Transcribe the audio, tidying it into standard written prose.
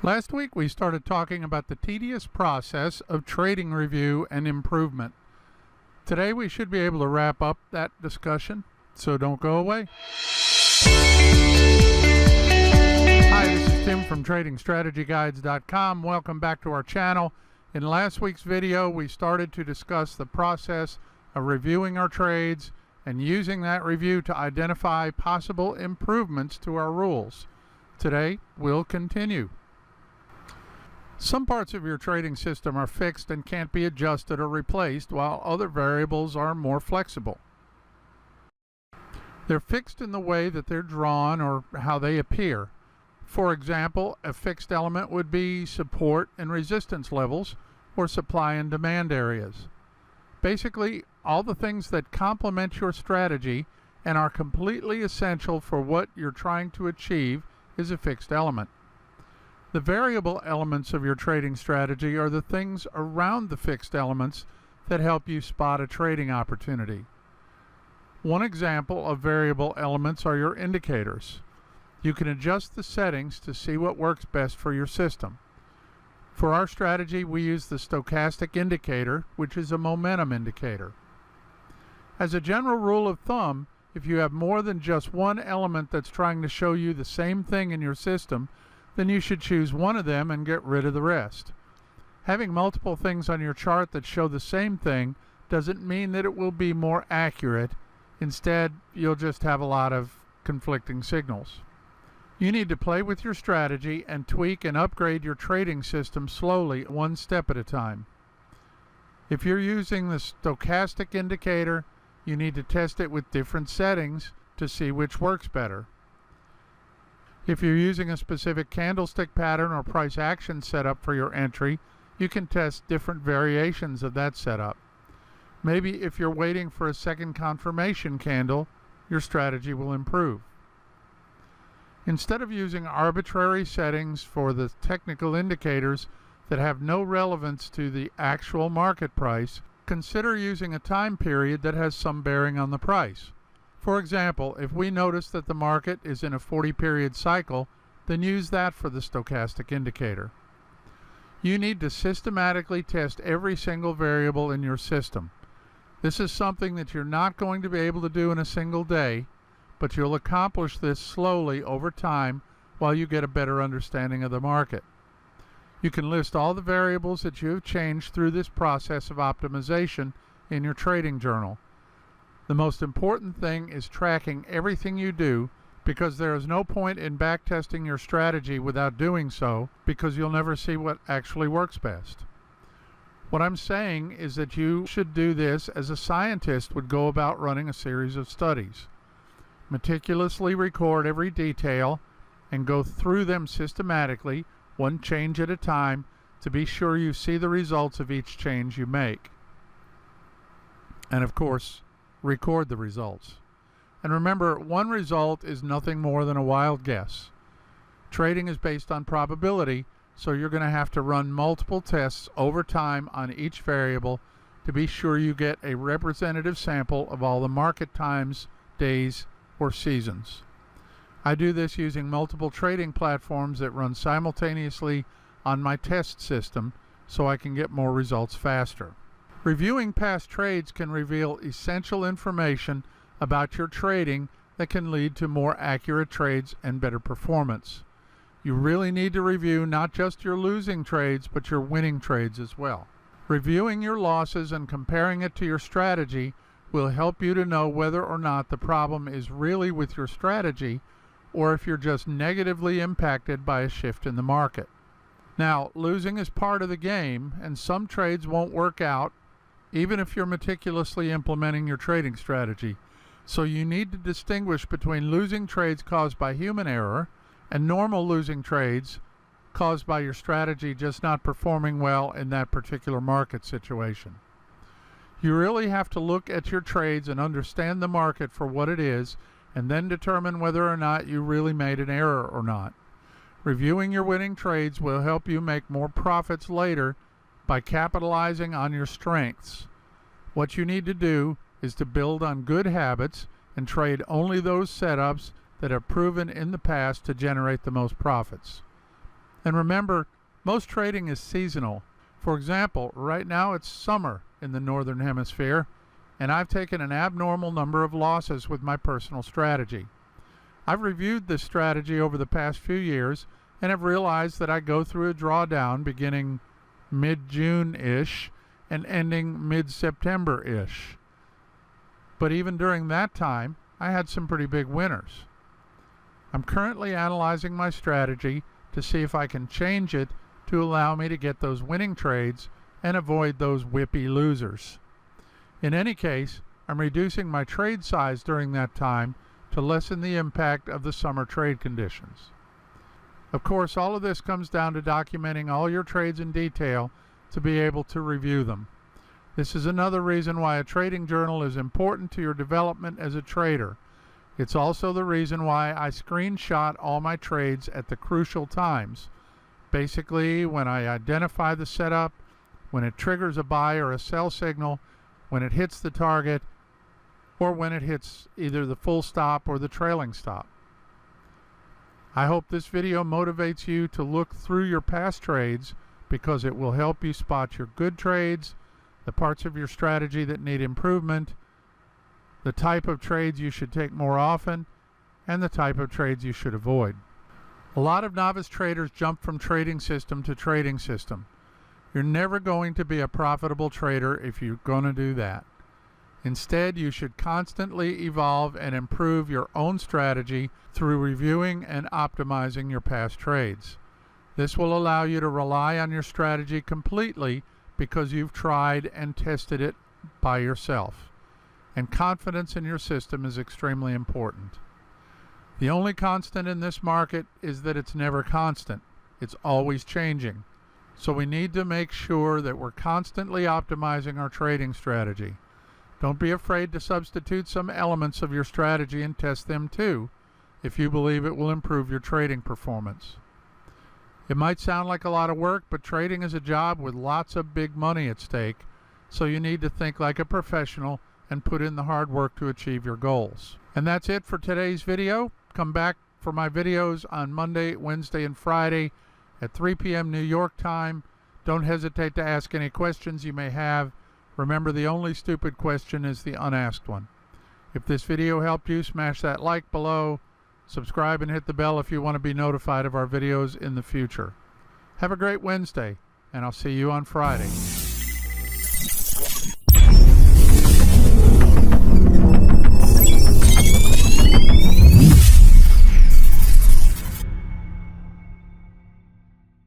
Last week we started talking about the tedious process of trading review and improvement. Today we should be able to wrap up that discussion, so don't go away. Hi, this is Tim from TradingStrategyGuides.com. Welcome back to our channel. In last week's video we started to discuss the process of reviewing our trades and using that review to identify possible improvements to our rules. Today we'll continue. Some parts of your trading system are fixed and can't be adjusted or replaced, while other variables are more flexible. They're fixed in the way that they're drawn or how they appear. For example, a fixed element would be support and resistance levels or supply and demand areas. Basically, all the things that complement your strategy and are completely essential for what you're trying to achieve is a fixed element. The variable elements of your trading strategy are the things around the fixed elements that help you spot a trading opportunity. One example of variable elements are your indicators. You can adjust the settings to see what works best for your system. For our strategy, we use the stochastic indicator, which is a momentum indicator. As a general rule of thumb, if you have more than just one element that's trying to show you the same thing in your system, then you should choose one of them and get rid of the rest. Having multiple things on your chart that show the same thing doesn't mean that it will be more accurate. Instead, you'll just have a lot of conflicting signals. You need to play with your strategy and tweak and upgrade your trading system slowly, one step at a time. If you're using the stochastic indicator, you need to test it with different settings to see which works better. If you're using a specific candlestick pattern or price action setup for your entry, you can test different variations of that setup. Maybe if you're waiting for a second confirmation candle, your strategy will improve. Instead of using arbitrary settings for the technical indicators that have no relevance to the actual market price, consider using a time period that has some bearing on the price. For example, if we notice that the market is in a 40-period cycle, then use that for the stochastic indicator. You need to systematically test every single variable in your system. This is something that you're not going to be able to do in a single day, but you'll accomplish this slowly over time while you get a better understanding of the market. You can list all the variables that you have changed through this process of optimization in your trading journal. The most important thing is tracking everything you do, because there is no point in backtesting your strategy without doing so, because you'll never see what actually works best. What I'm saying is that you should do this as a scientist would go about running a series of studies. Meticulously record every detail and go through them systematically, one change at a time, to be sure you see the results of each change you make. And of course, record the results. And remember, one result is nothing more than a wild guess. Trading is based on probability, so you're going to have to run multiple tests over time on each variable to be sure you get a representative sample of all the market times, days, or seasons. I do this using multiple trading platforms that run simultaneously on my test system so I can get more results faster. Reviewing past trades can reveal essential information about your trading that can lead to more accurate trades and better performance. You really need to review not just your losing trades, but your winning trades as well. Reviewing your losses and comparing it to your strategy will help you to know whether or not the problem is really with your strategy or if you're just negatively impacted by a shift in the market. Now, losing is part of the game, and some trades won't work out even if you're meticulously implementing your trading strategy. So you need to distinguish between losing trades caused by human error and normal losing trades caused by your strategy just not performing well in that particular market situation. You really have to look at your trades and understand the market for what it is, and then determine whether or not you really made an error or not. Reviewing your winning trades will help you make more profits later by capitalizing on your strengths. What you need to do is to build on good habits and trade only those setups that have proven in the past to generate the most profits. And remember, most trading is seasonal. For example, right now it's summer in the Northern Hemisphere, and I've taken an abnormal number of losses with my personal strategy. I've reviewed this strategy over the past few years and have realized that I go through a drawdown beginning mid-June-ish and ending mid-September-ish. But even during that time, I had some pretty big winners. I'm currently analyzing my strategy to see if I can change it to allow me to get those winning trades and avoid those whippy losers. In any case, I'm reducing my trade size during that time to lessen the impact of the summer trade conditions. Of course, all of this comes down to documenting all your trades in detail to be able to review them. This is another reason why a trading journal is important to your development as a trader. It's also the reason why I screenshot all my trades at the crucial times. Basically, when I identify the setup, when it triggers a buy or a sell signal, when it hits the target, or when it hits either the full stop or the trailing stop. I hope this video motivates you to look through your past trades because it will help you spot your good trades, the parts of your strategy that need improvement, the type of trades you should take more often, and the type of trades you should avoid. A lot of novice traders jump from trading system to trading system. You're never going to be a profitable trader if you're going to do that. Instead, you should constantly evolve and improve your own strategy through reviewing and optimizing your past trades. This will allow you to rely on your strategy completely because you've tried and tested it by yourself. And confidence in your system is extremely important. The only constant in this market is that it's never constant. It's always changing. So we need to make sure that we're constantly optimizing our trading strategy. Don't be afraid to substitute some elements of your strategy and test them too, if you believe it will improve your trading performance. It might sound like a lot of work, but trading is a job with lots of big money at stake, so you need to think like a professional and put in the hard work to achieve your goals. And that's it for today's video. Come back for my videos on Monday, Wednesday, and Friday at 3 p.m. New York time. Don't hesitate to ask any questions you may have. Remember, the only stupid question is the unasked one. If this video helped you, smash that like below. Subscribe and hit the bell if you want to be notified of our videos in the future. Have a great Wednesday, and I'll see you on Friday.